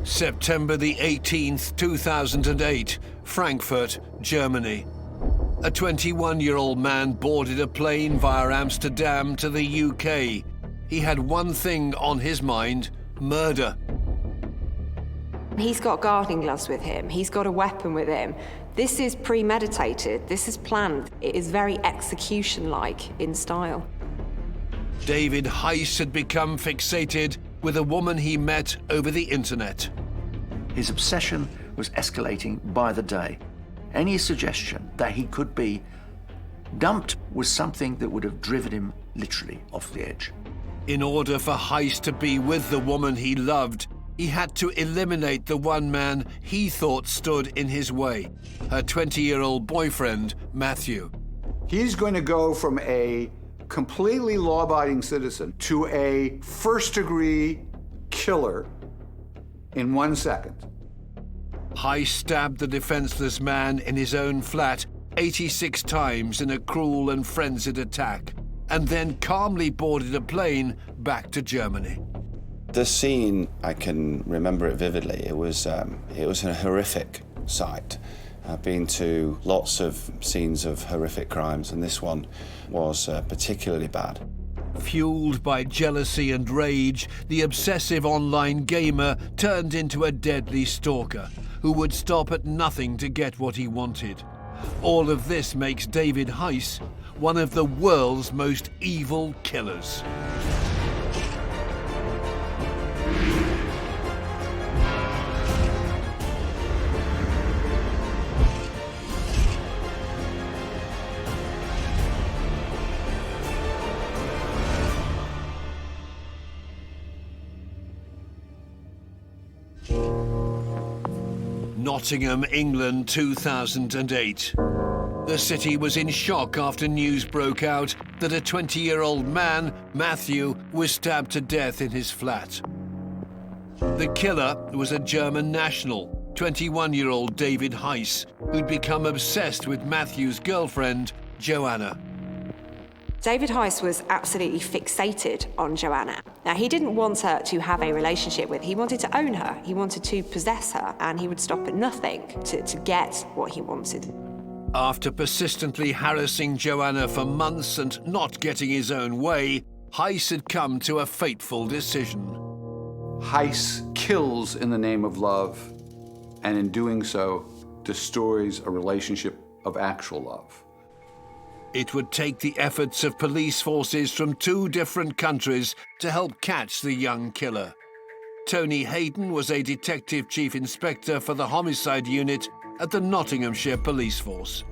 September the 18th, 2008, Frankfurt, Germany. A 21-year-old man boarded a plane via Amsterdam to the UK. He had one thing on his mind: murder. He's got gardening gloves with him. He's got a weapon with him. This is premeditated. This is planned. It is very execution-like in style. David Heist had become fixated with a woman he met over the internet. His obsession was escalating by the day. Any suggestion that he could be dumped was something that would have driven him literally off the edge. In order for Heist to be with the woman he loved, he had to eliminate the one man he thought stood in his way, her 20-year-old boyfriend, Matthew. He's going to go from a completely law-abiding citizen to a first-degree killer in 1 second. Heist stabbed the defenseless man in his own flat 86 times in a cruel and frenzied attack, and then calmly boarded a plane back to Germany. The scene, I can remember it vividly. It was a horrific sight. I've been to lots of scenes of horrific crimes, and this one was particularly bad. Fueled by jealousy and rage, the obsessive online gamer turned into a deadly stalker who would stop at nothing to get what he wanted. All of this makes David Heist one of the world's most evil killers. Nottingham, England, 2008. The city was in shock after news broke out that a 20-year-old man, Matthew, was stabbed to death in his flat. The killer was a German national, 21-year-old David Heist, who'd become obsessed with Matthew's girlfriend, Joanna. David Heist was absolutely fixated on Joanna. Now, he didn't want her to have a relationship with. He wanted to own her. He wanted to possess her, and he would stop at nothing to get what he wanted. After persistently harassing Joanna for months and not getting his own way, Heist had come to a fateful decision. Heist kills in the name of love, and in doing so, destroys a relationship of actual love. It would take the efforts of police forces from 2 different countries to help catch the young killer. Tony Hayden was a detective chief inspector for the homicide unit at the Nottinghamshire Police Force.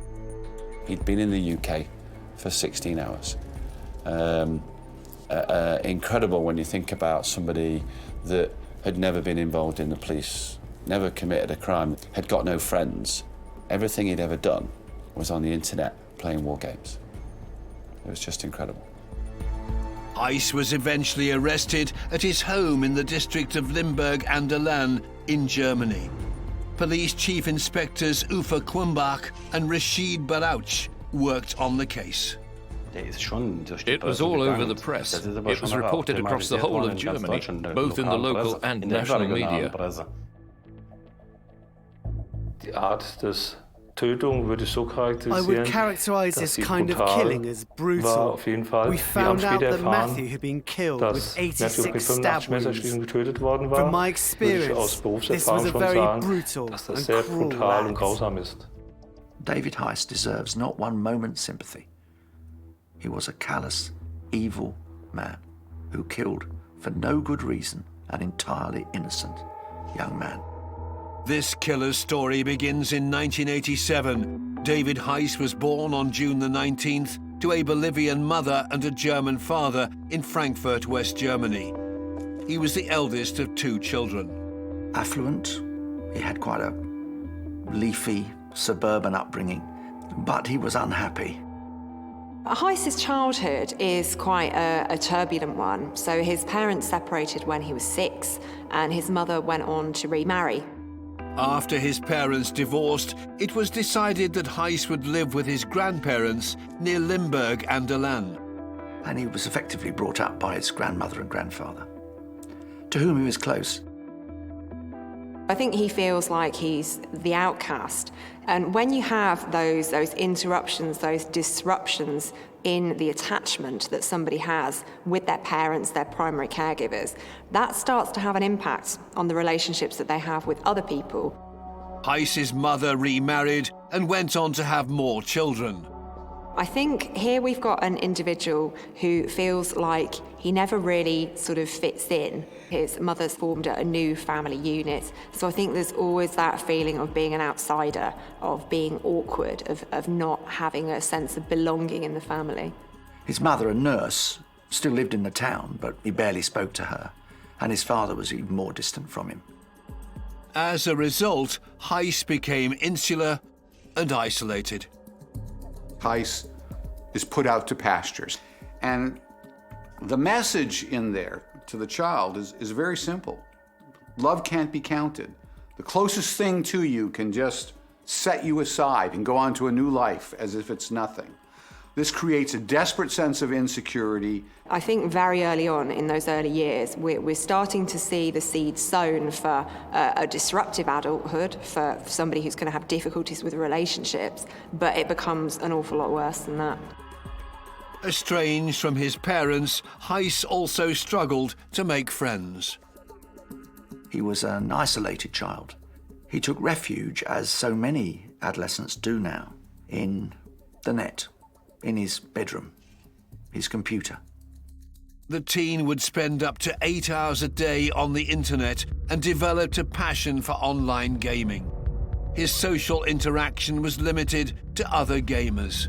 He'd been in the UK for 16 hours. Incredible when you think about somebody that had never been involved in the police, never committed a crime, had got no friends. Everything he'd ever done was on the internet, playing war games. It was just incredible. Heist was eventually arrested at his home in the district of Limburg an der Lahn in Germany. Police Chief Inspectors Uwe Qumbach and Rashid Barouch worked on the case. It was all over the press. It was reported across the whole of Germany, both in the local and national media. I would characterize this kind of killing as brutal. We found out that Matthew had been killed with 86 stab wounds. From my experience, this was a very brutal and cruel act. David Heist deserves not one moment's sympathy. He was a callous, evil man who killed, for no good reason, an entirely innocent young man. This killer's story begins in 1987. David Heist was born on June the 19th to a Bolivian mother and a German father in Frankfurt, West Germany. He was the eldest of 2 children. Affluent, he had quite a leafy, suburban upbringing, but he was unhappy. Heist's childhood is quite a turbulent one. So his parents separated when he was 6, and his mother went on to remarry. After his parents divorced, it was decided that Heist would live with his grandparents near Limburg an der Lahn. And he was effectively brought up by his grandmother and grandfather, to whom he was close. I think he feels like he's the outcast. And when you have those interruptions, those disruptions in the attachment that somebody has with their parents, their primary caregivers, that starts to have an impact on the relationships that they have with other people. Heist's mother remarried and went on to have more children. I think here we've got an individual who feels like he never really sort of fits in. His mother's formed a new family unit, so I think there's always that feeling of being an outsider, of being awkward, of not having a sense of belonging in the family. His mother, a nurse, still lived in the town, but he barely spoke to her, and his father was even more distant from him. As a result, Heist became insular and isolated. Heist is put out to pastures. And the message in there to the child is very simple. Love can't be counted. The closest thing to you can just set you aside and go on to a new life as if it's nothing. This creates a desperate sense of insecurity. I think very early on in those early years, we're starting to see the seeds sown for a disruptive adulthood, for somebody who's going to have difficulties with relationships, but it becomes an awful lot worse than that. Estranged from his parents, Heist also struggled to make friends. He was an isolated child. He took refuge, as so many adolescents do now, in the net, in his bedroom, his computer. The teen would spend up to 8 hours a day on the internet and developed a passion for online gaming. His social interaction was limited to other gamers.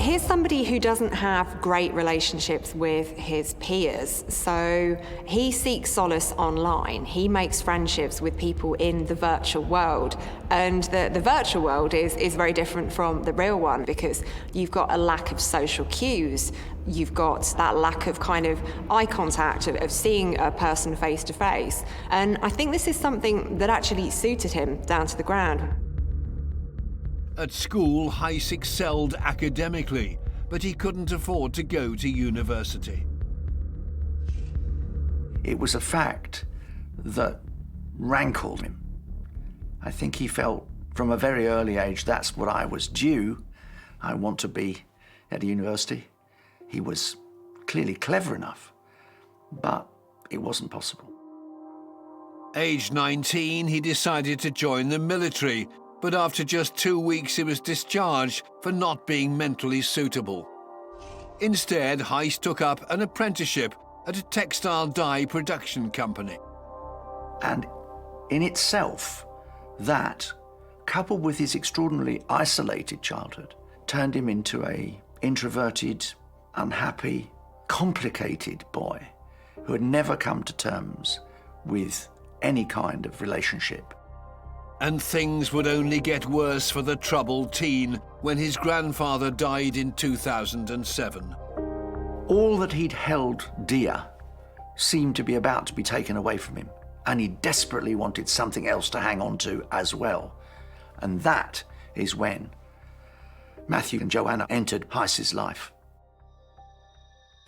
Here's somebody who doesn't have great relationships with his peers, so he seeks solace online. He makes friendships with people in the virtual world, and the virtual world is very different from the real one because you've got a lack of social cues. You've got that lack of kind of eye contact, of seeing a person face to face. And I think this is something that actually suited him down to the ground. At school, Heist excelled academically, but he couldn't afford to go to university. It was a fact that rankled him. I think he felt from a very early age, that's what I was due. I want to be at a university. He was clearly clever enough, but it wasn't possible. Aged 19, he decided to join the military, but after just 2 weeks he was discharged for not being mentally suitable. Instead, Heist took up an apprenticeship at a textile dye production company. And in itself, that, coupled with his extraordinarily isolated childhood, turned him into an introverted, unhappy, complicated boy who had never come to terms with any kind of relationship. And things would only get worse for the troubled teen when his grandfather died in 2007. All that he'd held dear seemed to be about to be taken away from him, and he desperately wanted something else to hang on to as well. And that is when Matthew and Joanna entered Heist's life.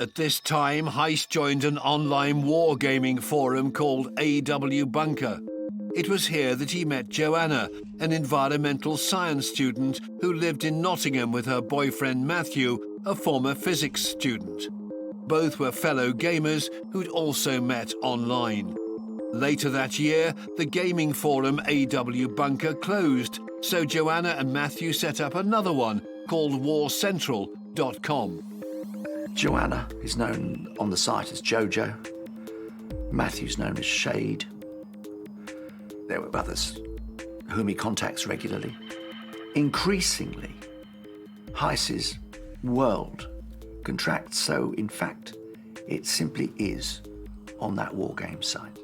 At this time, Heist joined an online wargaming forum called AW Bunker. It was here that he met Joanna, an environmental science student who lived in Nottingham with her boyfriend Matthew, a former physics student. Both were fellow gamers who'd also met online. Later that year, the gaming forum AW Bunker closed, so Joanna and Matthew set up another one called warcentral.com. Joanna is known on the site as Jojo. Matthew's known as Shade. There were others whom he contacts regularly. Increasingly, Heist's world contracts, so in fact, it simply is on that war game site.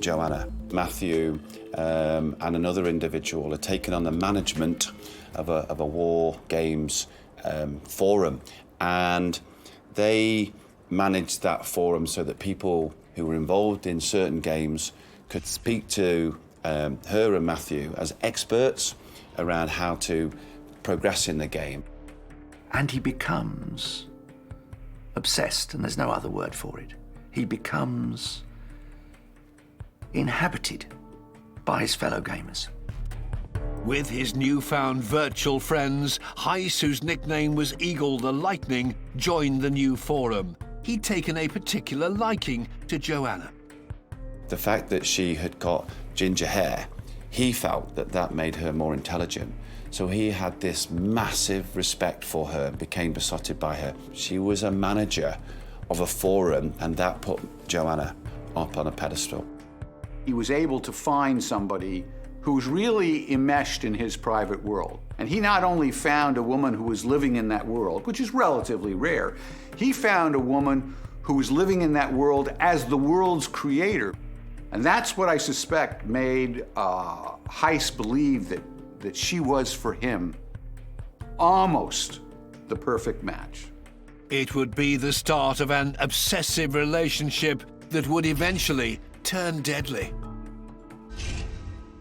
Joanna, Matthew, and another individual had taken on the management of a war games forum, and they managed that forum so that people who were involved in certain games could speak to her and Matthew as experts around how to progress in the game. And he becomes obsessed, and there's no other word for it. He becomes inhabited by his fellow gamers. With his newfound virtual friends, Heist, whose nickname was Eagle the Lightning, joined the new forum. He'd taken a particular liking to Joanna. The fact that she had got ginger hair, he felt that that made her more intelligent. So he had this massive respect for her and became besotted by her. She was a manager of a forum, and that put Joanna up on a pedestal. He was able to find somebody who was really enmeshed in his private world. And he not only found a woman who was living in that world, which is relatively rare, he found a woman who was living in that world as the world's creator. And that's what I suspect made Heist believe that she was, for him, almost the perfect match. It would be the start of an obsessive relationship that would eventually turn deadly.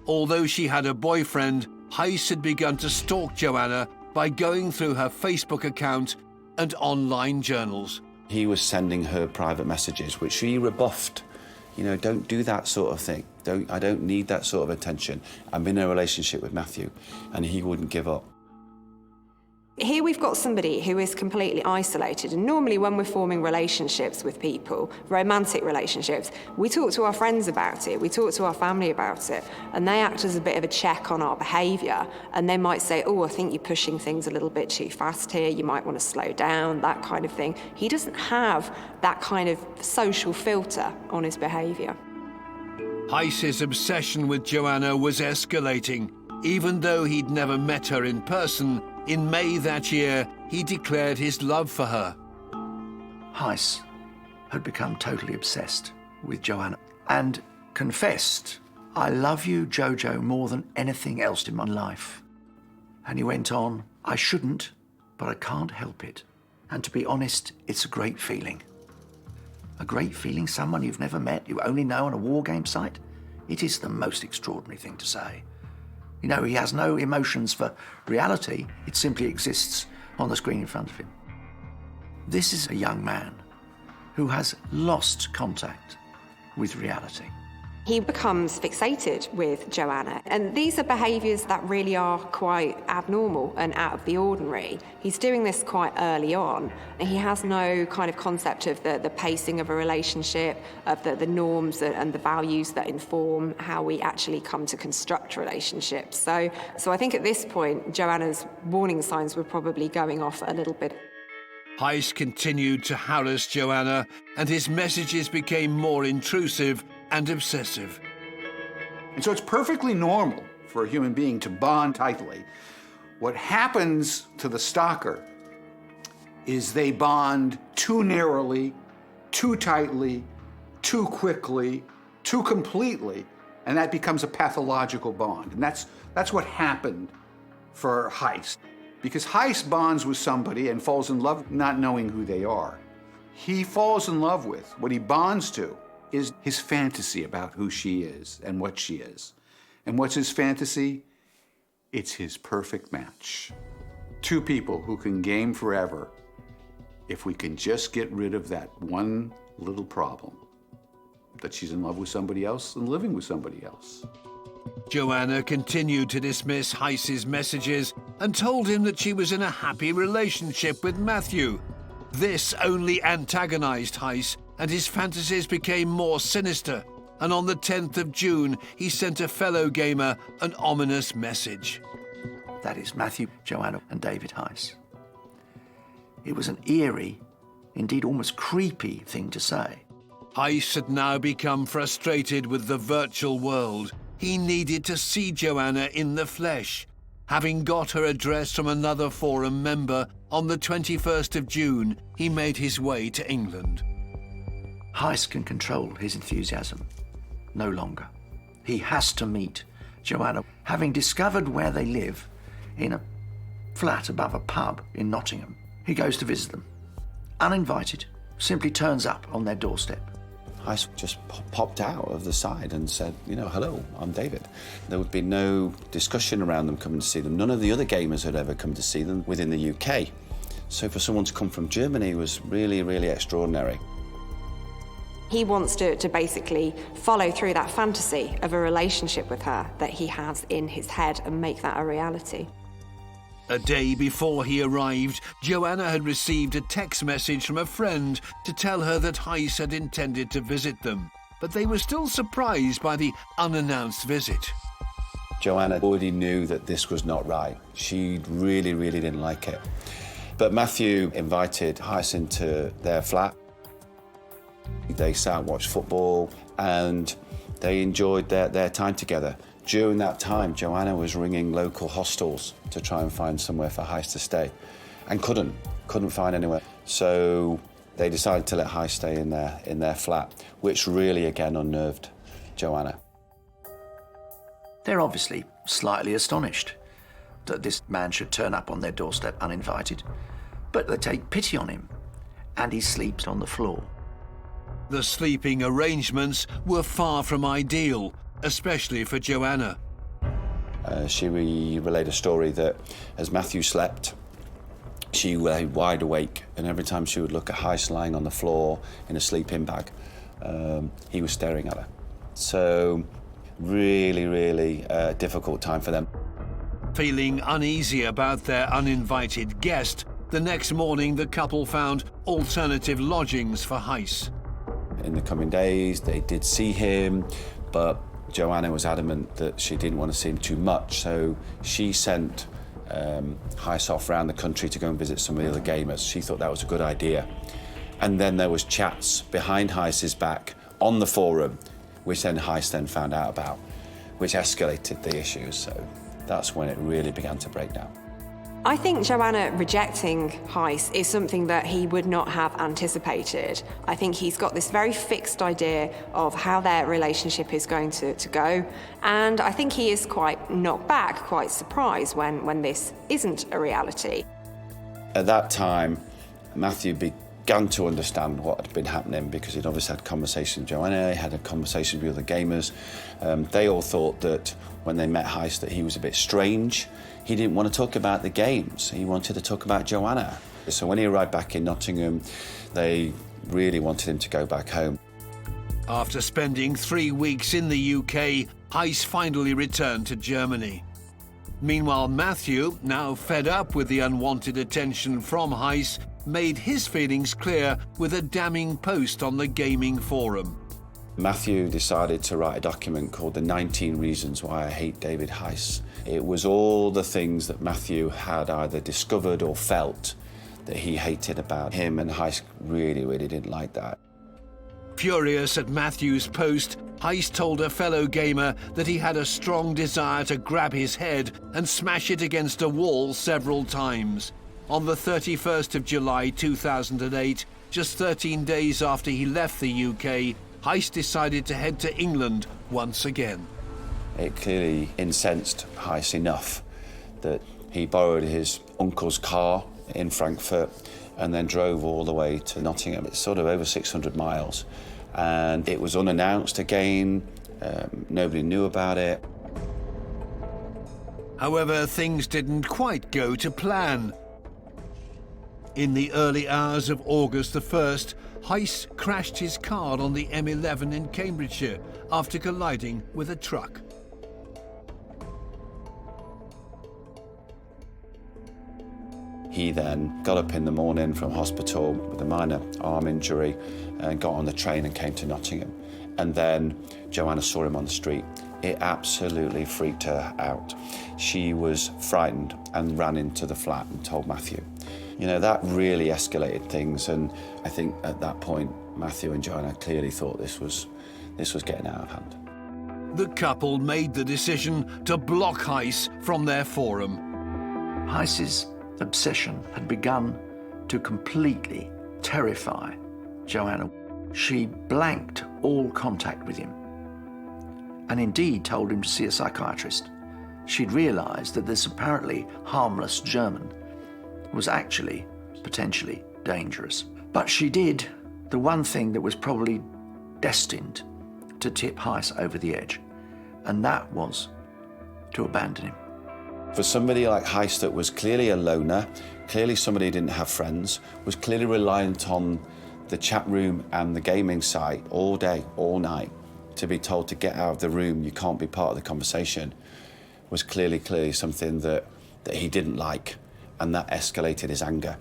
Although she had a boyfriend, Heist had begun to stalk Joanna by going through her Facebook account and online journals. He was sending her private messages, which she rebuffed. You know, don't do that sort of thing. I don't need that sort of attention. I'm in a relationship with Matthew, and he wouldn't give up. Here we've got somebody who is completely isolated, and normally when we're forming relationships with people, romantic relationships, we talk to our friends about it, we talk to our family about it, and they act as a bit of a check on our behaviour, and they might say, oh, I think you're pushing things a little bit too fast here, you might want to slow down, that kind of thing. He doesn't have that kind of social filter on his behaviour. Heist's obsession with Joanna was escalating. Even though he'd never met her in person, in May that year, he declared his love for her. Heist had become totally obsessed with Joanna and confessed, I love you, Jojo, more than anything else in my life. And he went on, I shouldn't, but I can't help it. And to be honest, it's a great feeling. A great feeling, someone you've never met, you only know on a war game site? It is the most extraordinary thing to say. You know, he has no emotions for reality. It simply exists on the screen in front of him. This is a young man who has lost contact with reality. He becomes fixated with Joanna, and these are behaviours that really are quite abnormal and out of the ordinary. He's doing this quite early on, and he has no kind of concept of the pacing of a relationship, of the norms and the values that inform how we actually come to construct relationships. So I think at this point, Joanna's warning signs were probably going off a little bit. Heist continued to harass Joanna, and his messages became more intrusive and obsessive. And so it's perfectly normal for a human being to bond tightly. What happens to the stalker is they bond too narrowly, too tightly, too quickly, too completely, and that becomes a pathological bond. And that's what happened for Heist. Because Heist bonds with somebody and falls in love not knowing who they are. He falls in love with, what he bonds to, is his fantasy about who she is and what she is. And what's his fantasy? It's his perfect match. Two people who can game forever if we can just get rid of that one little problem, that she's in love with somebody else and living with somebody else. Joanna continued to dismiss Heist's messages and told him that she was in a happy relationship with Matthew. This only antagonized Heist, and his fantasies became more sinister, and on the 10th of June, he sent a fellow gamer an ominous message. That is Matthew, Joanna, and David Heist. It was an eerie, indeed almost creepy thing to say. Heist had now become frustrated with the virtual world. He needed to see Joanna in the flesh. Having got her address from another forum member, on the 21st of June, he made his way to England. Heist can control his enthusiasm no longer. He has to meet Joanna. Having discovered where they live, in a flat above a pub in Nottingham, he goes to visit them. Uninvited, simply turns up on their doorstep. Heist just popped out of the side and said, you know, hello, I'm David. There would be no discussion around them coming to see them. None of the other gamers had ever come to see them within the UK. So for someone to come from Germany was really, really extraordinary. He wants to basically follow through that fantasy of a relationship with her that he has in his head and make that a reality. A day before he arrived, Joanna had received a text message from a friend to tell her that Heist had intended to visit them, but they were still surprised by the unannounced visit. Joanna already knew that this was not right. She really, really didn't like it. But Matthew invited Heist into their flat. They sat and watched football, and they enjoyed their time together. During that time, Joanna was ringing local hostels to try and find somewhere for Heist to stay, and couldn't find anywhere. So they decided to let Heist stay in their flat, which really, again, unnerved Joanna. They're obviously slightly astonished that this man should turn up on their doorstep uninvited, but they take pity on him, and he sleeps on the floor. The sleeping arrangements were far from ideal, especially for Joanna. She relayed a story that as Matthew slept, she lay wide awake, and every time she would look at Heist lying on the floor in a sleeping bag, he was staring at her. So really, really difficult time for them. Feeling uneasy about their uninvited guest, the next morning the couple found alternative lodgings for Heist. In the coming days, they did see him, but Joanna was adamant that she didn't want to see him too much, so she sent Heist off around the country to go and visit some of the other gamers. She thought that was a good idea. And then there was chats behind Heist's back on the forum, which then Heist then found out about, which escalated the issues. So that's when it really began to break down. I think Joanna rejecting Heist is something that he would not have anticipated. I think he's got this very fixed idea of how their relationship is going to go, and I think he is quite knocked back, quite surprised when this isn't a reality. At that time, Matthew began to understand what had been happening, because he'd obviously had conversations with Joanna, he had a conversation with other gamers. They all thought that when they met Heist that he was a bit strange. He didn't want to talk about the games, he wanted to talk about Joanna. So when he arrived back in Nottingham, they really wanted him to go back home. After spending 3 weeks in the UK, Heist finally returned to Germany. Meanwhile, Matthew, now fed up with the unwanted attention from Heist, made his feelings clear with a damning post on the gaming forum. Matthew decided to write a document called The 19 Reasons Why I Hate David Heist. It was all the things that Matthew had either discovered or felt that he hated about him, and Heist really, really didn't like that. Furious at Matthew's post, Heist told a fellow gamer that he had a strong desire to grab his head and smash it against a wall several times. On the 31st of July 2008, just 13 days after he left the UK, Heist decided to head to England once again. It clearly incensed Heist enough that he borrowed his uncle's car in Frankfurt and then drove all the way to Nottingham. It's sort of over 600 miles. And it was unannounced again, nobody knew about it. However, things didn't quite go to plan. In the early hours of August the 1st, Heist crashed his car on the M11 in Cambridgeshire after colliding with a truck. He then got up in the morning from hospital with a minor arm injury and got on the train and came to Nottingham. And then Joanna saw him on the street. It absolutely freaked her out. She was frightened and ran into the flat and told Matthew. You know, that really escalated things, and I think at that point, Matthew and Joanna clearly thought this was getting out of hand. The couple made the decision to block Heist from their forum. Heist's obsession had begun to completely terrify Joanna. She blanked all contact with him, and indeed told him to see a psychiatrist. She'd realised that this apparently harmless German was actually potentially dangerous. But she did the one thing that was probably destined to tip Heist over the edge, and that was to abandon him. For somebody like Heist that was clearly a loner, clearly somebody who didn't have friends, was clearly reliant on the chat room and the gaming site all day, all night, to be told to get out of the room, you can't be part of the conversation, was clearly something that he didn't like, and that escalated his anger.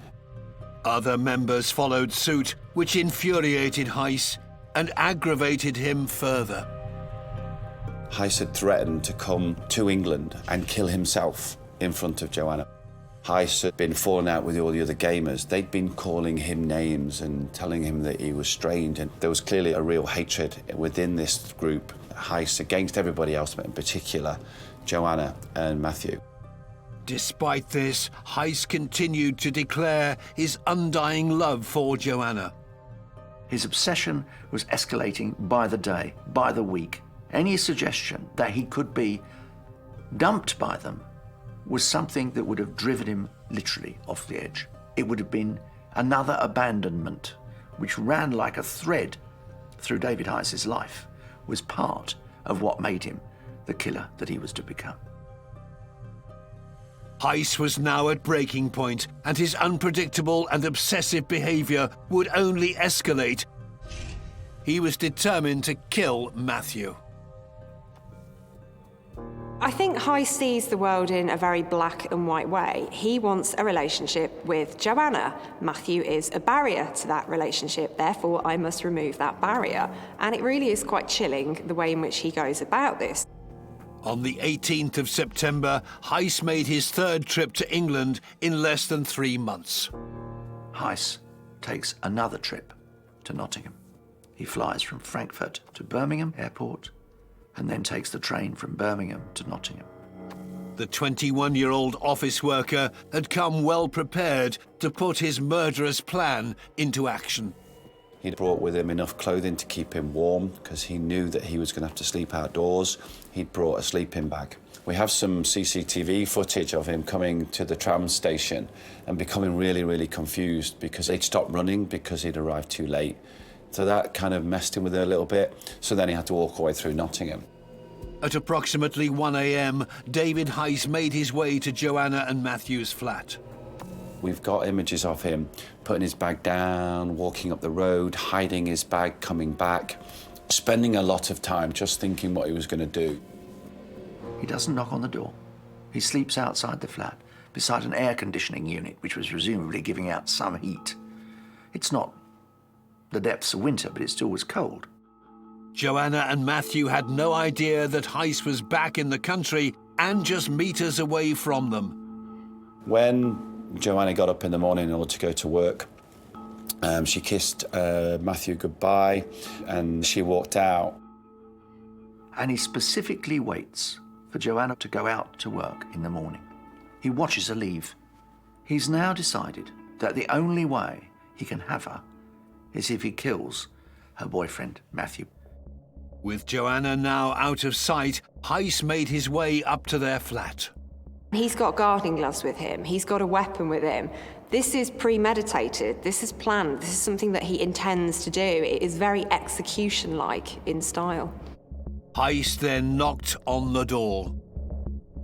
Other members followed suit, which infuriated Heist and aggravated him further. Heist had threatened to come to England and kill himself in front of Joanna. Heist had been falling out with all the other gamers. They'd been calling him names and telling him that he was strange, and there was clearly a real hatred within this group, Heist against everybody else, but in particular Joanna and Matthew. Despite this, Heist continued to declare his undying love for Joanna. His obsession was escalating by the day, by the week. Any suggestion that he could be dumped by them was something that would have driven him literally off the edge. It would have been another abandonment, which ran like a thread through David Heist's life, was part of what made him the killer that he was to become. Heist was now at breaking point, and his unpredictable and obsessive behavior would only escalate. He was determined to kill Matthew. I think Heist sees the world in a very black and white way. He wants a relationship with Joanna. Matthew is a barrier to that relationship, therefore I must remove that barrier. And it really is quite chilling the way in which he goes about this. On the 18th of September, Heist made his third trip to England in less than 3 months. Heist takes another trip to Nottingham. He flies from Frankfurt to Birmingham Airport and then takes the train from Birmingham to Nottingham. The 21-year-old office worker had come well prepared to put his murderous plan into action. He'd brought with him enough clothing to keep him warm because he knew that he was going to have to sleep outdoors. He'd brought a sleeping bag. We have some CCTV footage of him coming to the tram station and becoming really confused because they'd stopped running because he'd arrived too late. So that kind of messed him with it a little bit. So then he had to walk away through Nottingham. At approximately 1 a.m., David Heist made his way to Joanna and Matthew's flat. We've got images of him putting his bag down, walking up the road, hiding his bag, coming back, spending a lot of time just thinking what he was going to do. He doesn't knock on the door. He sleeps outside the flat, beside an air conditioning unit, which was presumably giving out some heat. It's not the depths of winter, but it still was cold. Joanna and Matthew had no idea that Heist was back in the country and just meters away from them. When Joanna got up in the morning in order to go to work, she kissed Matthew goodbye and she walked out. And he specifically waits for Joanna to go out to work in the morning. He watches her leave. He's now decided that the only way he can have her is if he kills her boyfriend, Matthew. With Joanna now out of sight, Heist made his way up to their flat. He's got gardening gloves with him. He's got a weapon with him. This is premeditated. This is planned. This is something that he intends to do. It is very execution-like in style. Heist then knocked on the door.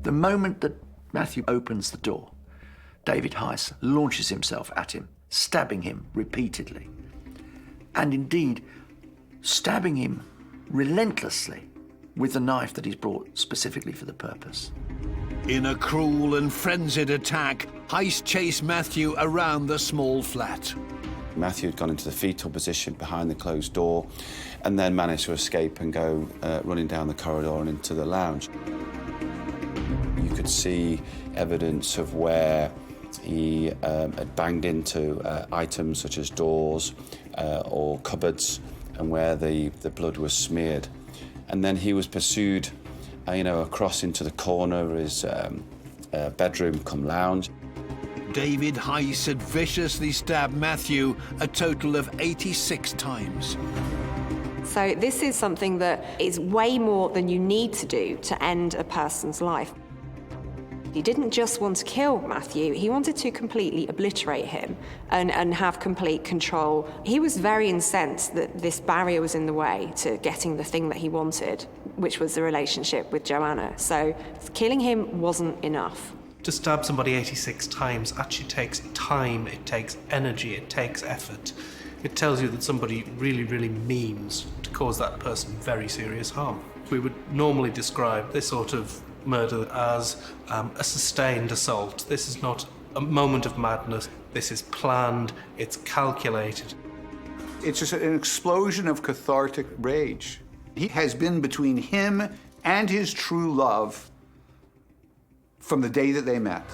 The moment that Matthew opens the door, David Heist launches himself at him, stabbing him repeatedly. And indeed, stabbing him relentlessly with the knife that he's brought specifically for the purpose. In a cruel and frenzied attack, Heist chased Matthew around the small flat. Matthew had gone into the fetal position behind the closed door and then managed to escape and go running down the corridor and into the lounge. You could see evidence of where he had banged into items such as doors or cupboards and where the blood was smeared. And then he was pursued across into the corner of his bedroom cum lounge. David Heist had viciously stabbed Matthew a total of 86 times. So this is something that is way more than you need to do to end a person's life. He didn't just want to kill Matthew, he wanted to completely obliterate him and have complete control. He was very incensed that this barrier was in the way to getting the thing that he wanted, which was the relationship with Joanna. So killing him wasn't enough. To stab somebody 86 times actually takes time, it takes energy, it takes effort. it tells you that somebody really, really means to cause that person very serious harm. We would normally describe this sort of murder as a sustained assault. This is not a moment of madness. This is planned, it's calculated. It's just an explosion of cathartic rage. He has been between him and his true love from the day that they met.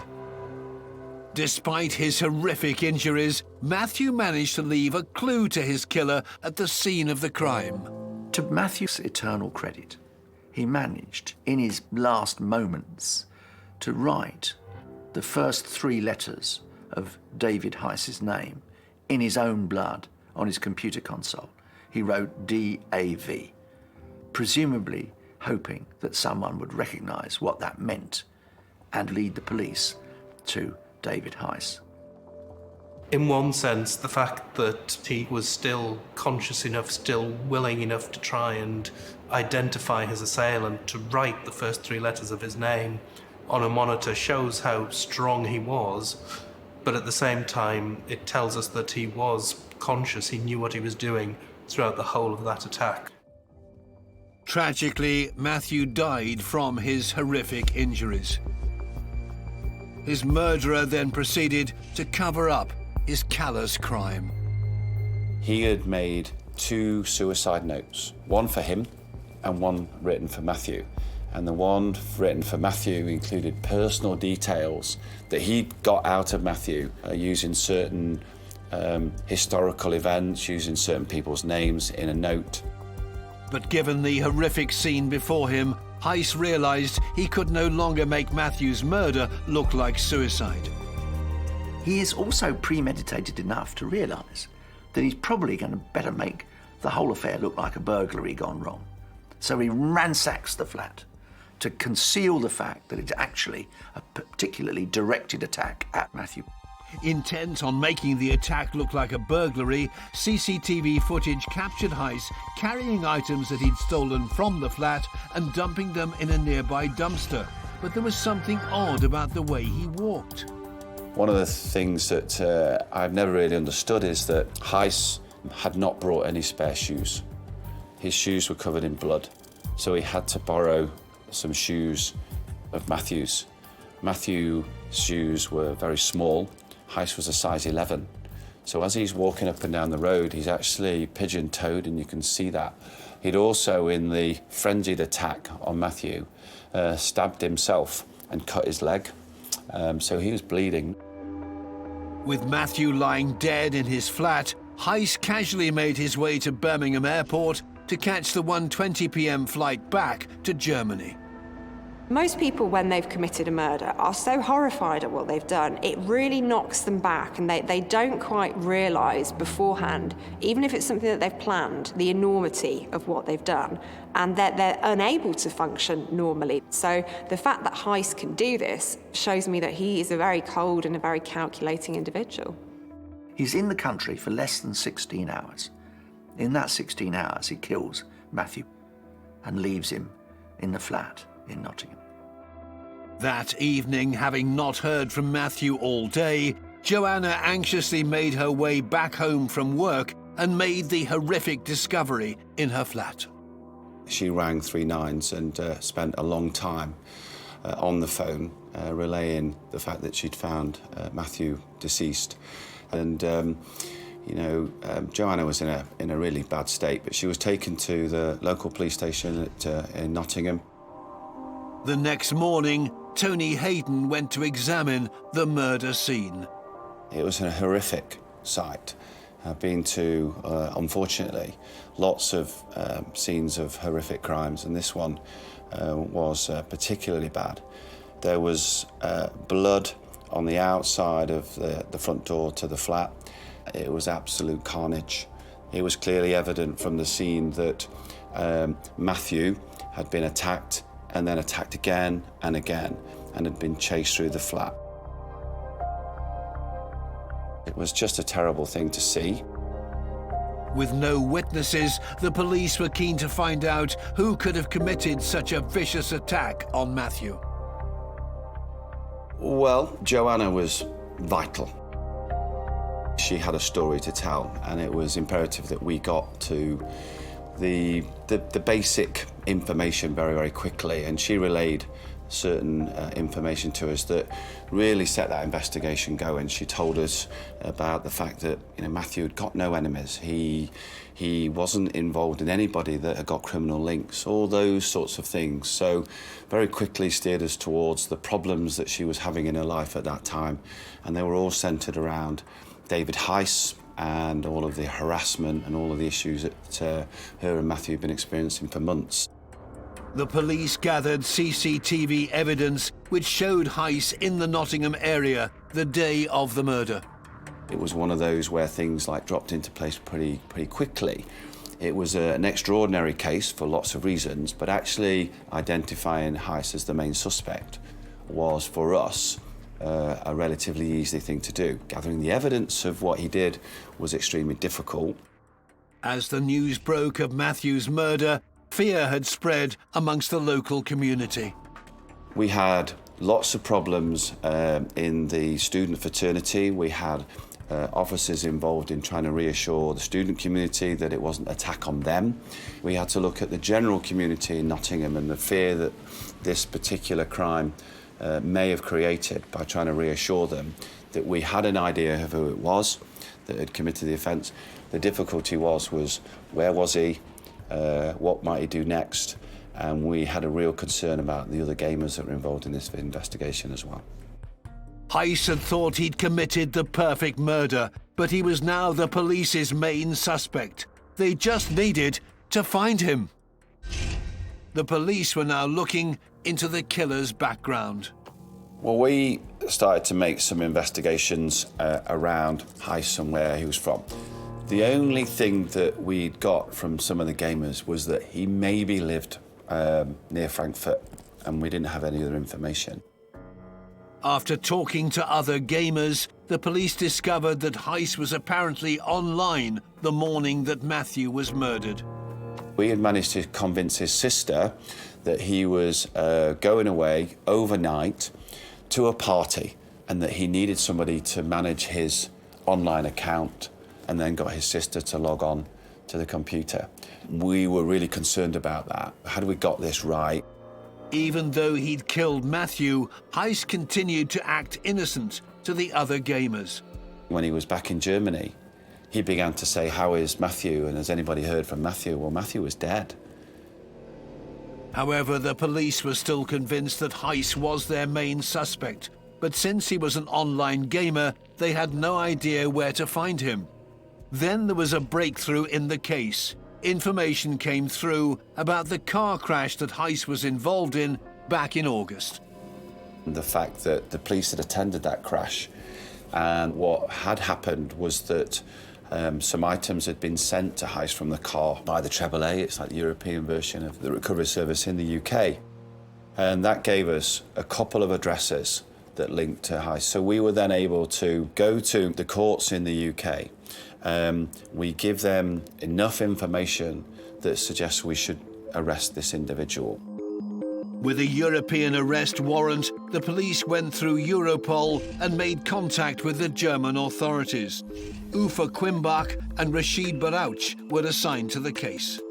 Despite his horrific injuries, Matthew managed to leave a clue to his killer at the scene of the crime. To Matthew's eternal credit, he managed, in his last moments, to write the first 3 letters of David Heist's name in his own blood on his computer console. He wrote D-A-V, presumably hoping that someone would recognize what that meant and lead the police to David Heist. In one sense, the fact that he was still conscious enough, still willing enough to try and identify his assailant, to write the first 3 letters of his name on a monitor, shows how strong he was. But at the same time, it tells us that he was conscious, he knew what he was doing throughout the whole of that attack. Tragically, Matthew died from his horrific injuries. His murderer then proceeded to cover up his callous crime. He had made 2 suicide notes, one for him and one written for Matthew. And the one written for Matthew included personal details that he got out of Matthew using certain historical events, using certain people's names in a note. But given the horrific scene before him, Heist realized he could no longer make Matthew's murder look like suicide. He is also premeditated enough to realize that he's probably going to better make the whole affair look like a burglary gone wrong. So he ransacks the flat to conceal the fact that it's actually a particularly directed attack at Matthew. Intent on making the attack look like a burglary, CCTV footage captured Heist carrying items that he'd stolen from the flat and dumping them in a nearby dumpster. But there was something odd about the way he walked. One of the things that I've never really understood is that Heist had not brought any spare shoes. His shoes were covered in blood, so he had to borrow some shoes of Matthew's. Matthew's shoes were very small. Heist was a size 11. So as he's walking up and down the road, he's actually pigeon-toed, and you can see that. He'd also, in the frenzied attack on Matthew, stabbed himself and cut his leg. So he was bleeding. With Matthew lying dead in his flat, Heist casually made his way to Birmingham Airport to catch the 1:20 p.m. flight back to Germany. Most people, when they've committed a murder, are so horrified at what they've done, it really knocks them back, and they don't quite realise beforehand, even if it's something that they've planned, the enormity of what they've done, and that they're unable to function normally. So the fact that Heist can do this shows me that he is a very cold and a very calculating individual. He's in the country for less than 16 hours. In that 16 hours, he kills Matthew and leaves him in the flat in Nottingham. That evening, having not heard from Matthew all day, Joanna anxiously made her way back home from work and made the horrific discovery in her flat. She rang 3 nines and spent a long time on the phone, relaying the fact that she'd found Matthew deceased. And Joanna was in a really bad state, but she was taken to the local police station in Nottingham. The next morning, Tony Hayden went to examine the murder scene. It was a horrific sight. I've been to, unfortunately, lots of scenes of horrific crimes, and this one was particularly bad. There was blood on the outside of the front door to the flat. It was absolute carnage. It was clearly evident from the scene that Matthew had been attacked and then attacked again and again, and had been chased through the flat. It was just a terrible thing to see. With no witnesses, the police were keen to find out who could have committed such a vicious attack on Matthew. Well, Joanna was vital. She she had a story to tell, and it was imperative that we got to the basic information very, very quickly, and she relayed certain information to us that really set that investigation going. She told us about the fact that Matthew had got no enemies. He wasn't involved in anybody that had got criminal links, all those sorts of things. So very quickly steered us towards the problems that she was having in her life at that time, and they were all centred around David Heist and all of the harassment and all of the issues that her and Matthew had been experiencing for months. The police gathered CCTV evidence which showed Heist in the Nottingham area the day of the murder. It was one of those where things dropped into place pretty quickly. It was an extraordinary case for lots of reasons, but actually identifying Heist as the main suspect was, for us, a relatively easy thing to do. Gathering the evidence of what he did was extremely difficult. As the news broke of Matthew's murder, fear had spread amongst the local community. We had lots of problems in the student fraternity. We had officers involved in trying to reassure the student community that it wasn't an attack on them. We had to look at the general community in Nottingham and the fear that this particular crime may have created by trying to reassure them that we had an idea of who it was that had committed the offence. The difficulty was where was he? What might he do next? And we had a real concern about the other gamers that were involved in this investigation as well. Heist had thought he'd committed the perfect murder, but he was now the police's main suspect. They just needed to find him. The police were now looking into the killer's background. Well, we started to make some investigations around Heist and where he was from. The only thing that we'd got from some of the gamers was that he maybe lived near Frankfurt, and we didn't have any other information. After talking to other gamers, the police discovered that Heist was apparently online the morning that Matthew was murdered. We had managed to convince his sister that he was going away overnight to a party and that he needed somebody to manage his online account, and then got his sister to log on to the computer. We were really concerned about that. Had we got this right? Even though he'd killed Matthew, Heist continued to act innocent to the other gamers. When he was back in Germany, he began to say, "How is Matthew? And has anybody heard from Matthew?" Well, Matthew was dead. However, the police were still convinced that Heist was their main suspect. But since he was an online gamer, they had no idea where to find him. Then there was a breakthrough in the case. Information came through about the car crash that Heist was involved in back in August. The fact that the police had attended that crash, and what had happened was that some items had been sent to Heist from the car by the AAA. It's like the European version of the recovery service in the UK. And that gave us a couple of addresses that linked to Heist. So we were then able to go to the courts in the UK. We give them enough information that suggests we should arrest this individual. With a European arrest warrant, the police went through Europol and made contact with the German authorities. Ufa Quimbach and Rashid Barouch were assigned to the case.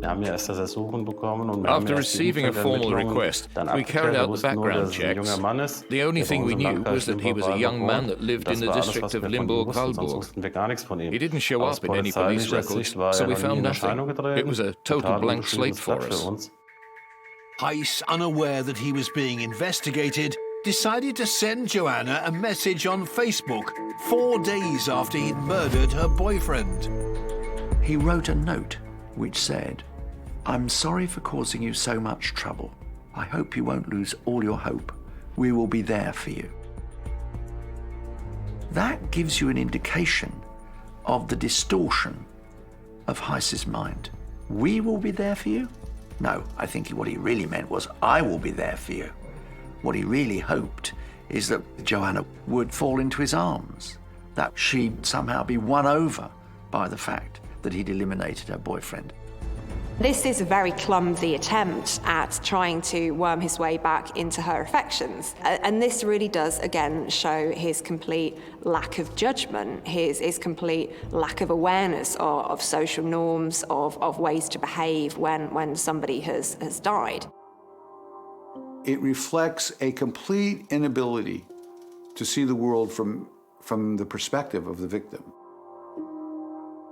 After receiving a formal request, we carried out the background checks. The only thing we knew was that he was a young man that lived in the district of Limburg-Walburg. He didn't show up in any police records, so we found nothing. It was a total blank slate for us. Heist, unaware that he was being investigated, decided to send Joanna a message on Facebook 4 days after he'd murdered her boyfriend. He wrote a note which said, "I'm sorry for causing you so much trouble. I hope you won't lose all your hope. We will be there for you." That gives you an indication of the distortion of Heist's mind. We will be there for you? No, I think what he really meant was, I will be there for you. What he really hoped is that Joanna would fall into his arms, that she'd somehow be won over by the fact that he'd eliminated her boyfriend. This is a very clumsy attempt at trying to worm his way back into her affections. And this really does, again, show his complete lack of judgment, his complete lack of awareness of social norms, of ways to behave when somebody has died. It reflects a complete inability to see the world from the perspective of the victim.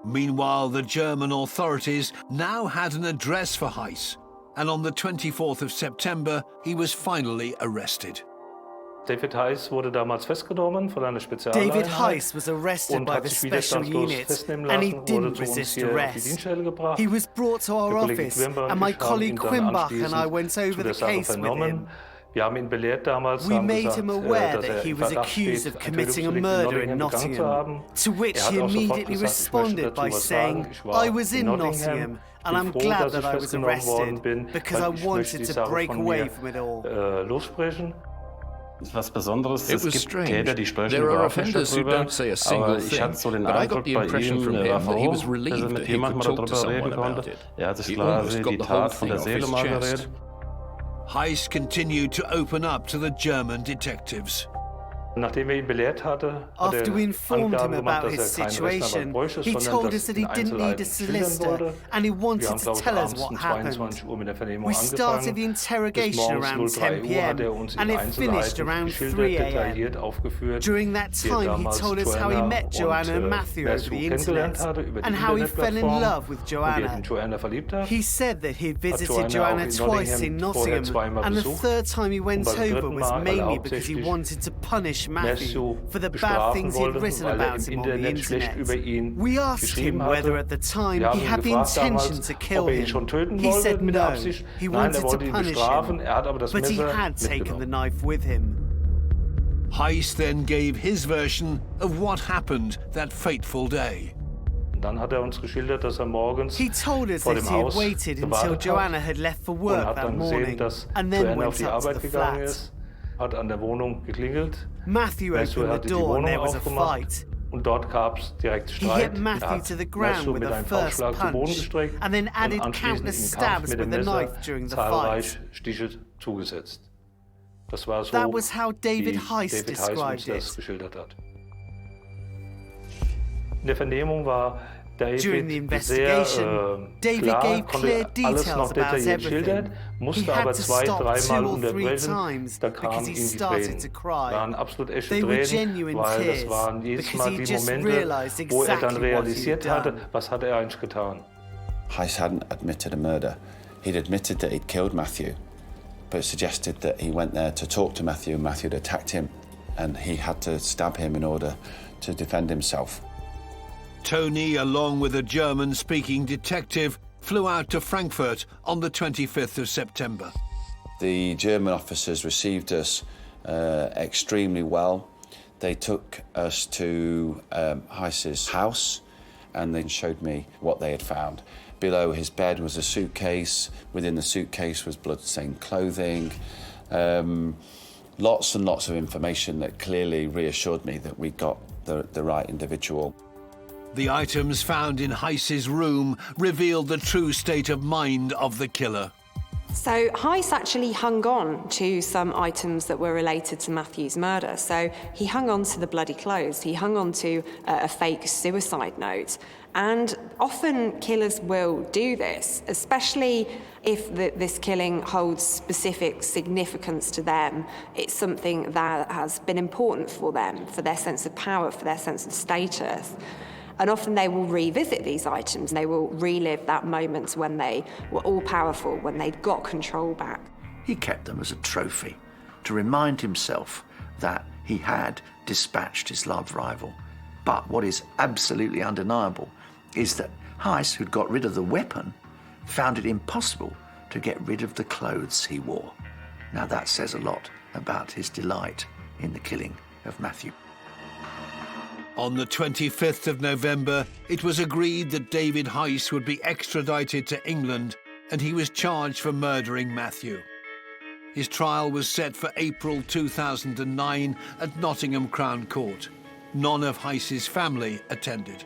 Meanwhile, the German authorities now had an address for Heist, and on the 24th of September, he was finally arrested. David Heist was arrested by the special unit, and he didn't resist arrest. He was brought to our office, and my colleague Quimbach and I went over the case with him. We made him aware that he was accused of committing a murder in Nottingham, to which he immediately responded by saying, "I was in Nottingham, and I'm glad that I was arrested, because I wanted to break away from it all." It was strange. There are offenders who don't say a single thing, but I got the impression from him that he was relieved that he could talk to someone about it. He almost got the whole thing off his chest. Heist continued to open up to the German detectives. After we informed him about his situation, he told us that he didn't need a solicitor and he wanted to tell us what happened. We started the interrogation around 10 p.m. and it finished around 3 a.m. During that time, he told us how he met Joanna and Matthew over the internet and how he fell in love with Joanna. He said that he visited Joanna twice in Nottingham, and the third time he went over was mainly because he wanted to punish Matthew for the bad things he had written about him on the internet. We asked him whether at the time he had the intention to kill him. He said no, he wanted to punish him, but he had taken the knife with him. Heist then gave his version of what happened that fateful day. He told us that he had waited until Joanna had left for work that morning and then went up to the flat. Matthew opened the door and there was a fight. He hit Matthew to the ground with a first punch and then added countless stabs with the knife during the fight. That was how David Heist described it. During the investigation, David gave clear details about everything. He had to stop 2 or 3 times because he started to cry. They were genuine tears because he just realized exactly what he had done. Heist hadn't admitted a murder. He'd admitted that he'd killed Matthew, but it suggested that he went there to talk to Matthew, and Matthew had attacked him, and he had to stab him in order to defend himself. Tony, along with a German-speaking detective, flew out to Frankfurt on the 25th of September. The German officers received us extremely well. They took us to Heist's house and then showed me what they had found. Below his bed was a suitcase. Within the suitcase was blood-stained clothing. Lots and lots of information that clearly reassured me that we got the right individual. The items found in Heist's room revealed the true state of mind of the killer. So Heist actually hung on to some items that were related to Matthew's murder. So he hung on to the bloody clothes, he hung on to a fake suicide note. And often killers will do this, especially if this killing holds specific significance to them. It's something that has been important for them, for their sense of power, for their sense of status. And often they will revisit these items. They will relive that moment when they were all-powerful, when they'd got control back. He kept them as a trophy to remind himself that he had dispatched his love rival. But what is absolutely undeniable is that Heist, who'd got rid of the weapon, found it impossible to get rid of the clothes he wore. Now that says a lot about his delight in the killing of Matthew. On the 25th of November, it was agreed that David Heist would be extradited to England, and he was charged for murdering Matthew. His trial was set for April 2009 at Nottingham Crown Court. None of Heist's family attended.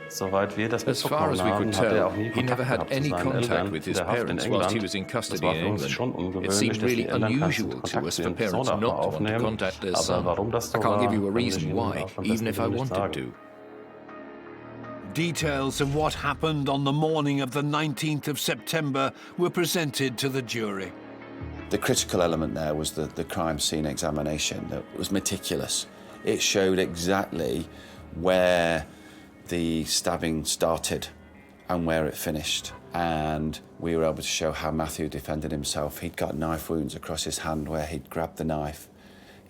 As far as we could tell, he never had any contact with his parents whilst he was in custody in England. It seemed really unusual to us for parents not to want to contact their son. I can't give you a reason why, even if I wanted to. Details of what happened on the morning of the 19th of September were presented to the jury. The critical element there was the crime scene examination that was meticulous. It showed exactly where the stabbing started and where it finished. And we were able to show how Matthew defended himself. He'd got knife wounds across his hand where he'd grabbed the knife.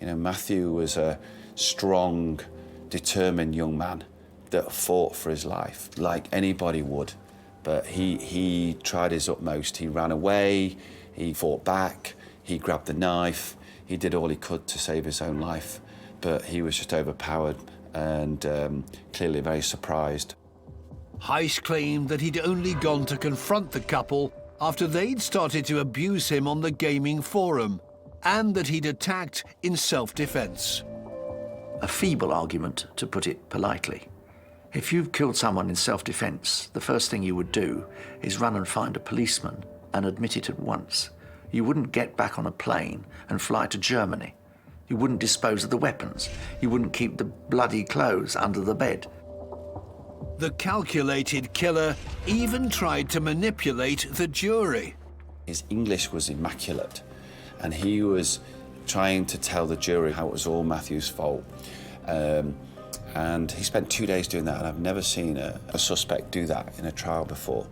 You know, Matthew was a strong, determined young man that fought for his life, like anybody would. But he tried his utmost. He ran away, he fought back, he grabbed the knife, he did all he could to save his own life. But he was just overpowered and clearly very surprised. Heist claimed that he'd only gone to confront the couple after they'd started to abuse him on the gaming forum, and that he'd attacked in self-defense. A feeble argument, to put it politely. If you've killed someone in self-defense, the first thing you would do is run and find a policeman and admit it at once. You wouldn't get back on a plane and fly to Germany. You wouldn't dispose of the weapons. You wouldn't keep the bloody clothes under the bed. The calculated killer even tried to manipulate the jury. His English was immaculate, and he was trying to tell the jury how it was all Matthew's fault. And he spent 2 days doing that, and I've never seen a suspect do that in a trial before.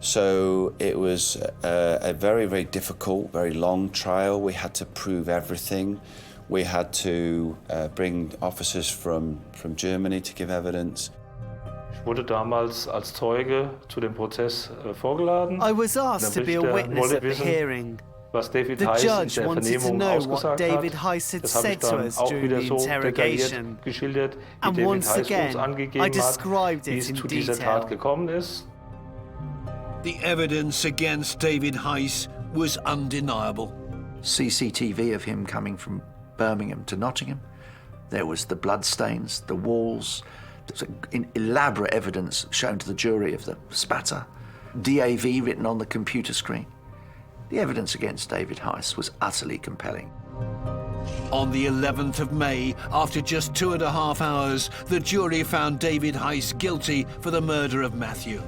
So it was a very, very difficult, very long trial. We had to prove everything. We had to bring officers from Germany to give evidence. Ich wurde damals als Zeuge zu dem Prozess vorgeladen. I was asked to be a witness at the hearing. The judge wanted to know what David Heist had said to us during the interrogation. And once again, I described it in detail. The evidence against David Heist was undeniable. CCTV of him coming from Birmingham to Nottingham. There was the bloodstains, the walls, elaborate evidence shown to the jury of the spatter, DAV written on the computer screen. The evidence against David Heist was utterly compelling. On the 11th of May, after just 2.5 hours, the jury found David Heist guilty for the murder of Matthew.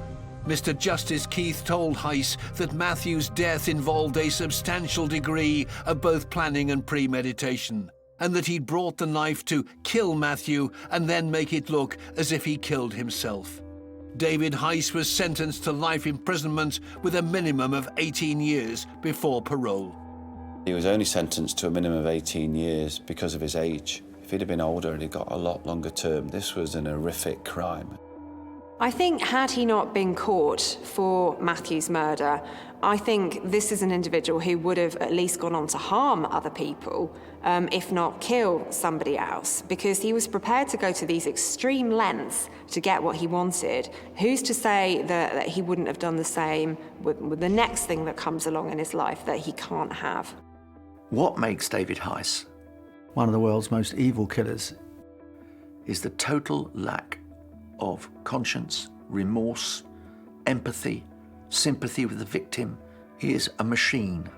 Mr. Justice Keith told Heist that Matthew's death involved a substantial degree of both planning and premeditation, and that he'd brought the knife to kill Matthew and then make it look as if he killed himself. David Heist was sentenced to life imprisonment with a minimum of 18 years before parole. He was only sentenced to a minimum of 18 years because of his age. If he'd have been older, he'd got a lot longer term. This was an horrific crime. I think had he not been caught for Matthew's murder, I think this is an individual who would have at least gone on to harm other people, if not kill somebody else, because he was prepared to go to these extreme lengths to get what he wanted. Who's to say that he wouldn't have done the same with the next thing that comes along in his life that he can't have? What makes David Heist one of the world's most evil killers is the total lack of conscience, remorse, empathy, sympathy with the victim. He is a machine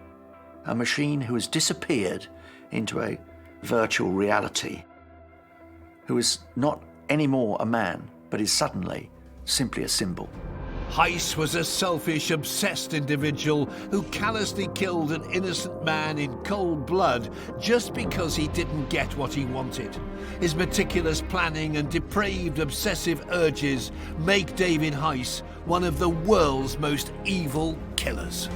who has disappeared into a virtual reality, who is not anymore a man, but is suddenly simply a symbol. Heist was a selfish, obsessed individual who callously killed an innocent man in cold blood just because he didn't get what he wanted. His meticulous planning and depraved, obsessive urges make David Heist one of the world's most evil killers.